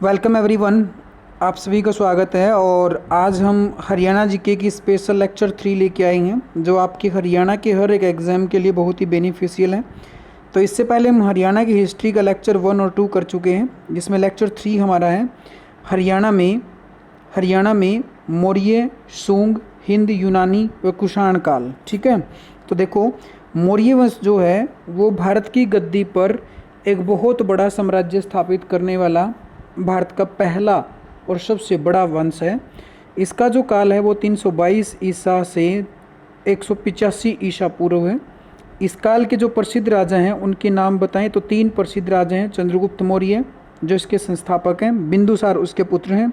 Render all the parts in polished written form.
Welcome everyone. आप सभी का स्वागत है। और आज हम हरियाणा जीके की स्पेशल लेक्चर 3 लेके आए हैं, जो आपके हरियाणा के हर एक एग्ज़ाम के लिए बहुत ही बेनिफिशियल है। तो इससे पहले हम हरियाणा की हिस्ट्री का लेक्चर 1 और 2 कर चुके हैं, जिसमें लेक्चर 3 हमारा है हरियाणा में मौर्य, शुंग, हिंद, यूनानी व कुषाण काल। ठीक है, तो देखो, मौर्य वंश जो है वो भारत की गद्दी पर एक बहुत बड़ा साम्राज्य स्थापित करने वाला भारत का पहला और सबसे बड़ा वंश है। इसका जो काल है वो 322 ईसा से 185 ईसा पूर्व है। इस काल के जो प्रसिद्ध राजा हैं उनके नाम बताएं तो 3 प्रसिद्ध राजा हैं। चंद्रगुप्त मौर्य जो इसके संस्थापक हैं, बिंदुसार उसके पुत्र हैं,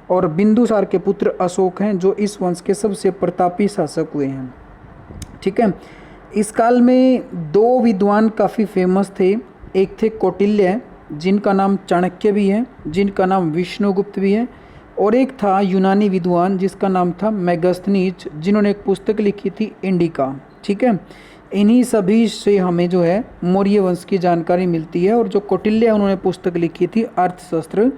और बिंदुसार के पुत्र अशोक हैं जो इस वंश के सबसे प्रतापी शासक हुए हैं। ठीक है, इस काल में 2 विद्वान काफ़ी फेमस थे। एक थे कौटिल्य, जिनका नाम चाणक्य भी है, जिनका नाम विष्णुगुप्त भी है, और एक था यूनानी विद्वान जिसका नाम था मेगास्थनीज, जिन्होंने एक पुस्तक लिखी थी इंडिका। ठीक है, इन्हीं सभी से हमें जो है मौर्य वंश की जानकारी मिलती है। और जो कौटिल्य उन्होंने पुस्तक लिखी थी अर्थशास्त्र,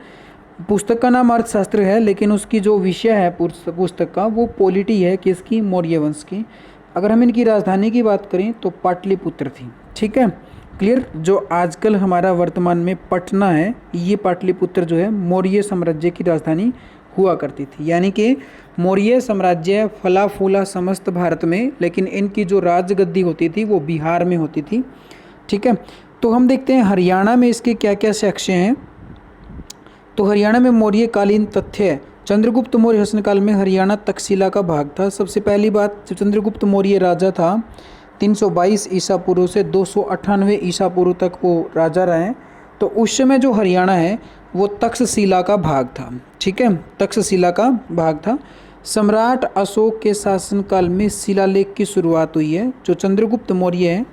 पुस्तक का नाम अर्थशास्त्र है, लेकिन उसकी जो विषय है पुस्तक का वो पॉलिटी है, किसकी? मौर्य वंश की। अगर हम इनकी राजधानी की बात करें तो पाटलिपुत्र थी। ठीक है, क्लियर। जो आजकल हमारा वर्तमान में पटना है, ये पाटलिपुत्र जो है मौर्य साम्राज्य की राजधानी हुआ करती थी। यानी कि मौर्य साम्राज्य फला फूला समस्त भारत में, लेकिन इनकी जो राजगद्दी होती थी वो बिहार में होती थी। ठीक है, तो हम देखते हैं हरियाणा में इसके क्या क्या साक्ष्य हैं। तो हरियाणा में मौर्य कालीन तथ्य, चंद्रगुप्त मौर्य शासनकाल में हरियाणा तक्षशिला का भाग था। सबसे पहली बात, जो चंद्रगुप्त मौर्य राजा था 322 ईसा पूर्व से 298 ईसा पूर्व तक वो राजा रहे। तो उस समय जो हरियाणा है वो तक्षशिला का भाग था। ठीक है, तक्षशिला का भाग था। सम्राट अशोक के शासनकाल में शिलालेख की शुरुआत हुई है। जो चंद्रगुप्त मौर्य है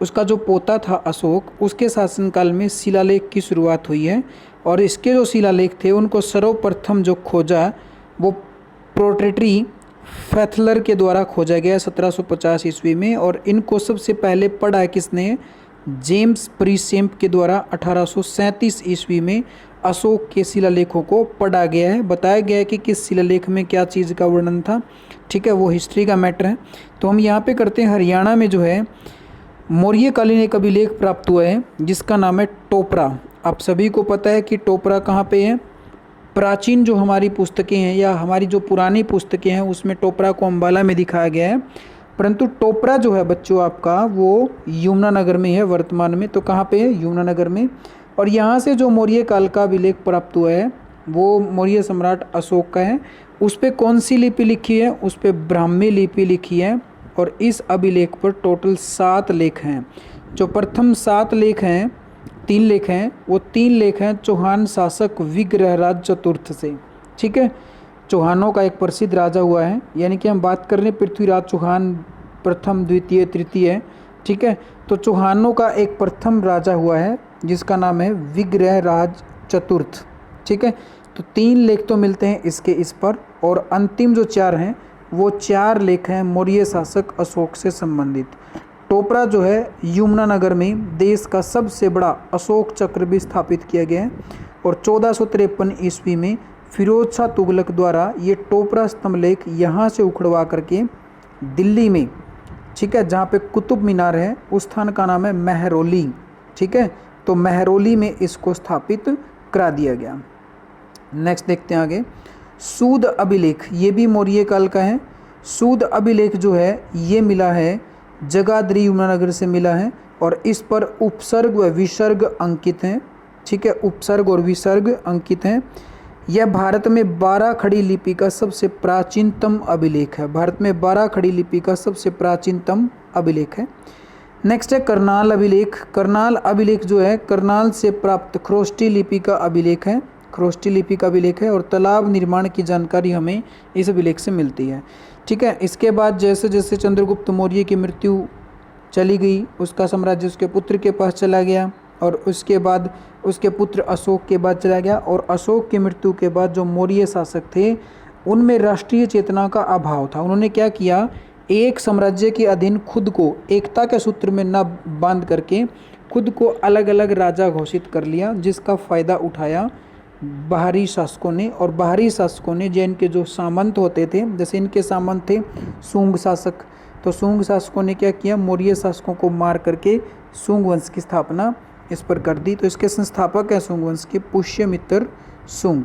उसका जो पोता था अशोक, उसके शासनकाल में शिलालेख की शुरुआत हुई है। और इसके जो शिलालेख थे उनको सर्वप्रथम जो खोजा वो प्रोटेटरी फैथलर के द्वारा खोजा गया 1750 ईस्वी में। और इनको सबसे पहले पढ़ा किसने? जेम्स प्रीसेम्प के द्वारा 1837 ईस्वी में अशोक के शिलालेखों को पढ़ा गया है। बताया गया है कि किस शिलालेख में क्या चीज़ का वर्णन था। ठीक है, वो हिस्ट्री का मैटर है। तो हम यहाँ पे करते हैं, हरियाणा में जो है मौर्यकालीन एक अभिलेख प्राप्त हुआ है जिसका नाम है टोपरा। आप सभी को पता है कि टोपरा कहाँ पे है। प्राचीन जो हमारी पुस्तकें हैं या हमारी जो पुरानी पुस्तकें हैं उसमें टोपरा को अम्बाला में दिखाया गया है, परंतु टोपरा जो है बच्चों आपका वो यमुनानगर में है वर्तमान में। तो कहाँ पे है? यमुनानगर में। और यहाँ से जो मौर्य काल का अभिलेख प्राप्त हुआ है वो मौर्य सम्राट अशोक का है। उस पर कौन सी लिपि लिखी है? उस पर ब्राह्मी लिपि लिखी है। और इस अभिलेख पर टोटल 7 लेख हैं। जो प्रथम 7 लेख हैं, 3 लेख हैं, वो 3 लेख हैं चौहान शासक विग्रहराज चतुर्थ से। ठीक है, चौहानों का एक प्रसिद्ध राजा हुआ है, यानी कि हम बात कर रहे हैं पृथ्वीराज चौहान प्रथम, द्वितीय, तृतीय। ठीक है, तो चौहानों का एक प्रथम राजा हुआ है जिसका नाम है विग्रहराज चतुर्थ। ठीक है, तो 3 लेख तो मिलते हैं इसके इस पर, और अंतिम जो 4 हैं वो 4 लेख हैं मौर्य शासक अशोक से संबंधित। टोपरा जो है यमुनानगर में देश का सबसे बड़ा अशोक चक्र भी स्थापित किया गया है। और 1453 ईस्वी में फिरोज शाह तुगलक द्वारा ये टोपरा स्तंभलेख यहाँ से उखड़वा करके दिल्ली में, ठीक है, जहाँ पे कुतुब मीनार है, उस स्थान का नाम है महरौली। ठीक है, तो महरौली में इसको स्थापित करा दिया गया। नेक्स्ट देखते हैं आगे, सूद अभिलेख, ये भी मौर्य काल का है। सूद अभिलेख जो है ये मिला है जगाधरी यमुनानगर से मिला है, और इस पर उपसर्ग व विसर्ग अंकित हैं। ठीक है, उपसर्ग और विसर्ग अंकित हैं। यह भारत में 12 खड़ी लिपि का सबसे प्राचीनतम अभिलेख है। भारत में 12 खड़ी लिपि का सबसे प्राचीनतम अभिलेख है। नेक्स्ट है करनाल अभिलेख। करनाल अभिलेख जो है करनाल से प्राप्त खरोष्टी लिपि का अभिलेख है। खरोष्टी लिपि का अभिलेख है। और तालाब निर्माण की जानकारी हमें इस अभिलेख से मिलती है। ठीक है, इसके बाद जैसे जैसे चंद्रगुप्त मौर्य की मृत्यु चली गई, उसका साम्राज्य उसके पुत्र के पास चला गया, और उसके बाद उसके पुत्र अशोक के बाद चला गया। और अशोक की मृत्यु के बाद जो मौर्य शासक थे उनमें राष्ट्रीय चेतना का अभाव था। उन्होंने क्या किया, एक साम्राज्य के अधीन खुद को एकता के सूत्र में न बांध करके खुद को अलग अलग राजा घोषित कर लिया, जिसका फ़ायदा उठाया बाहरी शासकों ने। और बाहरी शासकों ने जैन के जो सामंत होते थे, जैसे इनके सामंत थे शुंग शासक, तो शुंग शासकों ने क्या किया, मौर्य शासकों को मार करके शुंग वंश की स्थापना इस पर कर दी। तो इसके संस्थापक है शुंग वंश के पुष्यमित्र शुंग।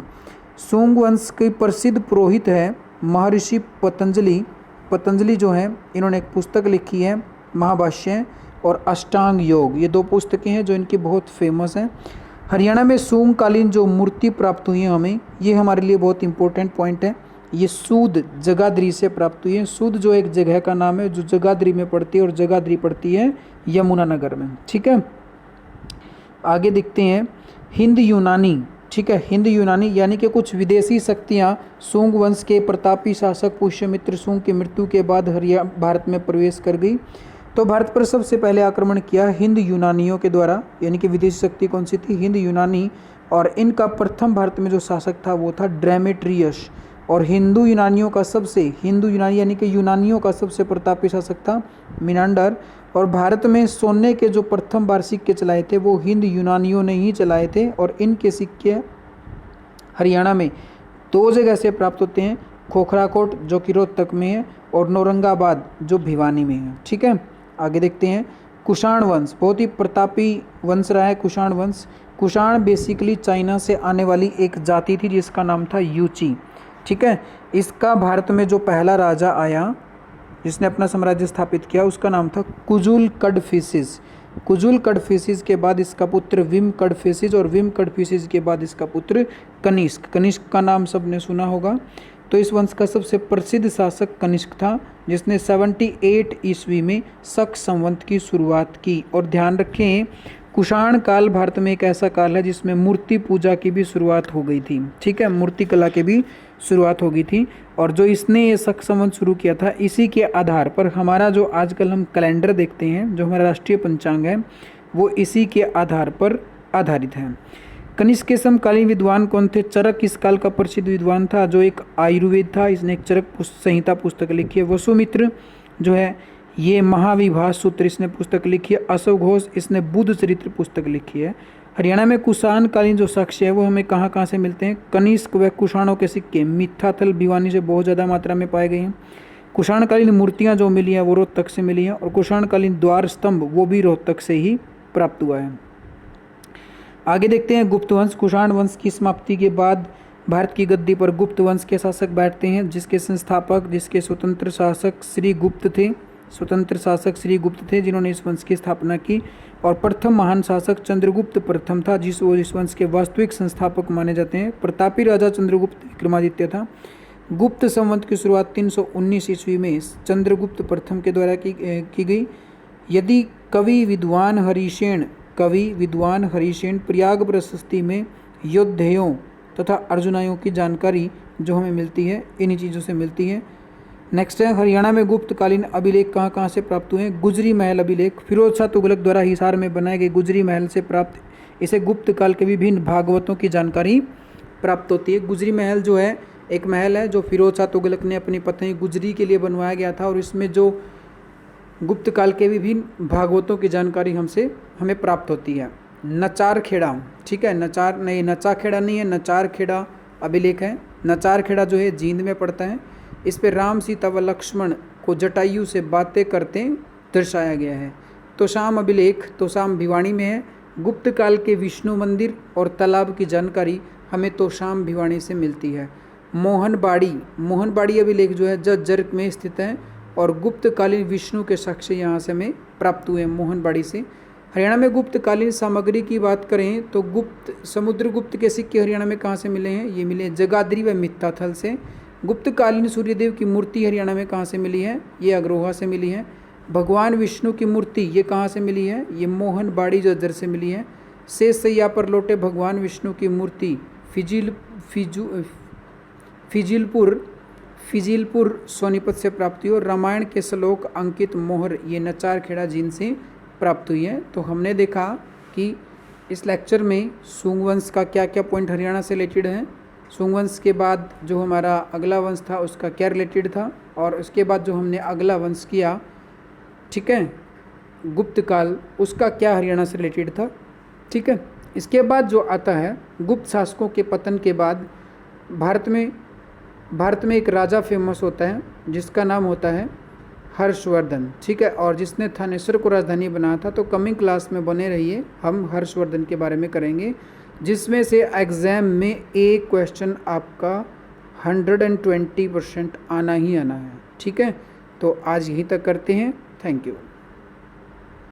शुंग वंश के प्रसिद्ध पुरोहित है महर्षि पतंजलि। पतंजलि जो है इन्होंने एक पुस्तक लिखी है महाभाष्य और अष्टांग योग, ये 2 पुस्तकें हैं जो इनकी बहुत फेमस हैं। हरियाणा में शुंग कालीन जो मूर्ति प्राप्त हुई है हमें, ये हमारे लिए बहुत इंपॉर्टेंट पॉइंट है। ये सूद जगाधरी से प्राप्त हुई है। सूद जो एक जगह का नाम है जो जगाधरी में पड़ती है, और जगाधरी पड़ती है यमुनानगर में। ठीक है, आगे देखते हैं हिंद यूनानी। ठीक है, हिंद यूनानी यानी कि कुछ विदेशी शक्तियाँ शुंग वंश के प्रतापी शासक पुष्यमित्र शुंग की मृत्यु के बाद भारत में प्रवेश कर गई। तो भारत पर सबसे पहले आक्रमण किया हिंद यूनानियों के द्वारा, यानी कि विदेशी शक्ति कौन सी थी, हिंद यूनानी। और इनका प्रथम भारत में जो शासक था वो था डेमेट्रियस। और हिंदू यूनानियों का सबसे प्रतापी शासक था मिनांडर। और भारत में सोने के जो प्रथम बार सिक्के चलाए थे वो हिंद यूनानियों ने ही चलाए थे। और इनके सिक्के हरियाणा में 2 जगह से प्राप्त होते हैं, खोखराकोट जो कि रोहतक में है, और नौरंगाबाद जो भिवानी में है। ठीक है, आगे देखते हैं कुषाण वंश। बहुत ही प्रतापी वंश रहा है कुषाण वंश। कुषाण बेसिकली चाइना से आने वाली एक जाति थी जिसका नाम था यूची। ठीक है, इसका भारत में जो पहला राजा आया जिसने अपना साम्राज्य स्थापित किया उसका नाम था कुजुल कडफिसिस। कुजुल कडफिसिस के बाद इसका पुत्र विम कडफिसिस, और विम कडफिसिस के बाद इसका पुत्र कनिष्क। कनिष्क का नाम सबने सुना होगा। तो इस वंश का सबसे प्रसिद्ध शासक कनिष्क था, जिसने 78 ईस्वी में शक संवत की शुरुआत की। और ध्यान रखें कुषाण काल भारत में एक ऐसा काल है जिसमें मूर्ति पूजा की भी शुरुआत हो गई थी। ठीक है, मूर्ति कला की भी शुरुआत हो गई थी। और जो इसने ये शक संवत शुरू किया था, इसी के आधार पर हमारा जो आजकल हम कैलेंडर देखते हैं, जो हमारा राष्ट्रीय पंचांग है, वो इसी के आधार पर आधारित है। कनिष्क के समकालीन विद्वान कौन थे? चरक इस काल का प्रसिद्ध विद्वान था जो एक आयुर्वेद था। इसने एक चरक संहिता पुस्तक लिखी है। वसुमित्र जो है ये महाविभास सूत्र इसने पुस्तक लिखी है। अशोक घोष इसने बुद्ध चरित्र पुस्तक लिखी है। हरियाणा में कुषाण कालीन जो साक्ष्य है वो हमें कहाँ कहाँ से मिलते हैं? कनिष्क व कुषाणों के सिक्के मिथ्याथल भिवानी से बहुत ज़्यादा मात्रा में पाए गए हैं। कुषाणकालीन मूर्तियाँ जो मिली हैं वो रोहतक से मिली हैं, और कुषाणकालीन द्वार स्तंभ वो भी रोहतक से ही प्राप्त हुआ है। आगे देखते हैं गुप्त वंश। कुषाण वंश की समाप्ति के बाद भारत की गद्दी पर गुप्त वंश के शासक बैठते हैं, जिसके संस्थापक स्वतंत्र शासक श्री गुप्त थे जिन्होंने इस वंश की स्थापना की। और प्रथम महान शासक चंद्रगुप्त प्रथम था, इस वंश के वास्तविक संस्थापक माने जाते हैं। प्रतापी राजा चंद्रगुप्त विक्रमादित्य था। गुप्त संवत की शुरुआत 319 ईस्वी में चंद्रगुप्त प्रथम के द्वारा की गई। यदि कवि विद्वान हरिसेन प्रयाग प्रशस्ति में योद्धेयों तथा अर्जुनायों की जानकारी जो हमें मिलती है इन्हीं चीज़ों से मिलती है। नेक्स्ट है हरियाणा में गुप्तकालीन अभिलेख कहाँ कहाँ से प्राप्त हुए हैं? गुजरी महल अभिलेख फिरोज शाह तुगलक द्वारा हिसार में बनाए गए गुजरी महल से प्राप्त, इसे गुप्त काल के विभिन्न भागवतों की जानकारी प्राप्त होती है। गुजरी महल जो है एक महल है जो फिरोज शाह तुगलक ने अपनी पत्नी गुजरी के लिए बनवाया गया था, और इसमें जो गुप्त काल के विभिन्न भागवतों की जानकारी हमें प्राप्त होती है। नचार खेड़ा, ठीक है, नचा खेड़ा नहीं है, नचार खेड़ा अभिलेख है। नचार खेड़ा जो है जींद में पड़ता है। इस पे राम सीता व लक्ष्मण को जटायु से बातें करते दर्शाया गया है। तोशाम अभिलेख तोशाम भिवानी में है। गुप्त काल के विष्णु मंदिर और तालाब की जानकारी हमें तोशाम भिवानी से मिलती है। मोहनबाड़ी अभिलेख जो है जज्जर में स्थित है, और गुप्तकालीन विष्णु के साक्ष्य यहाँ से हमें प्राप्त हुए मोहनबाड़ी से। हरियाणा में गुप्तकालीन सामग्री की बात करें तो समुद्रगुप्त के सिक्के हरियाणा में कहाँ से मिले हैं? ये मिले जगाधरी व मित्ताथल से। गुप्तकालीन सूर्यदेव की मूर्ति हरियाणा में कहाँ से मिली है? ये अग्रोहा से मिली है। भगवान विष्णु की मूर्ति ये कहाँ से मिली है? ये मोहनबाड़ी जज्जर से मिली है। शेष सैया पर लौटे भगवान विष्णु की मूर्ति फिजिलपुर सोनीपत से प्राप्त हुई, और रामायण के श्लोक अंकित मोहर ये नचार खेड़ा जींद से प्राप्त हुई है। तो हमने देखा कि इस लेक्चर में शुंग वंश का क्या क्या पॉइंट हरियाणा से रिलेटेड है, शुंग वंश के बाद जो हमारा अगला वंश था उसका क्या रिलेटेड था, और उसके बाद जो हमने अगला वंश किया, ठीक है, गुप्त काल, उसका क्या हरियाणा से रिलेटेड था। ठीक है, इसके बाद जो आता है गुप्त शासकों के पतन के बाद भारत में एक राजा फेमस होता है जिसका नाम होता है हर्षवर्धन। ठीक है, और जिसने थानेश्वर को राजधानी बनाया था। तो कमिंग क्लास में बने रहिए, हम हर्षवर्धन के बारे में करेंगे, जिसमें से एग्ज़ाम में एक क्वेश्चन आपका 120% आना ही आना है। ठीक है, तो आज यहीं तक करते हैं। Thank you.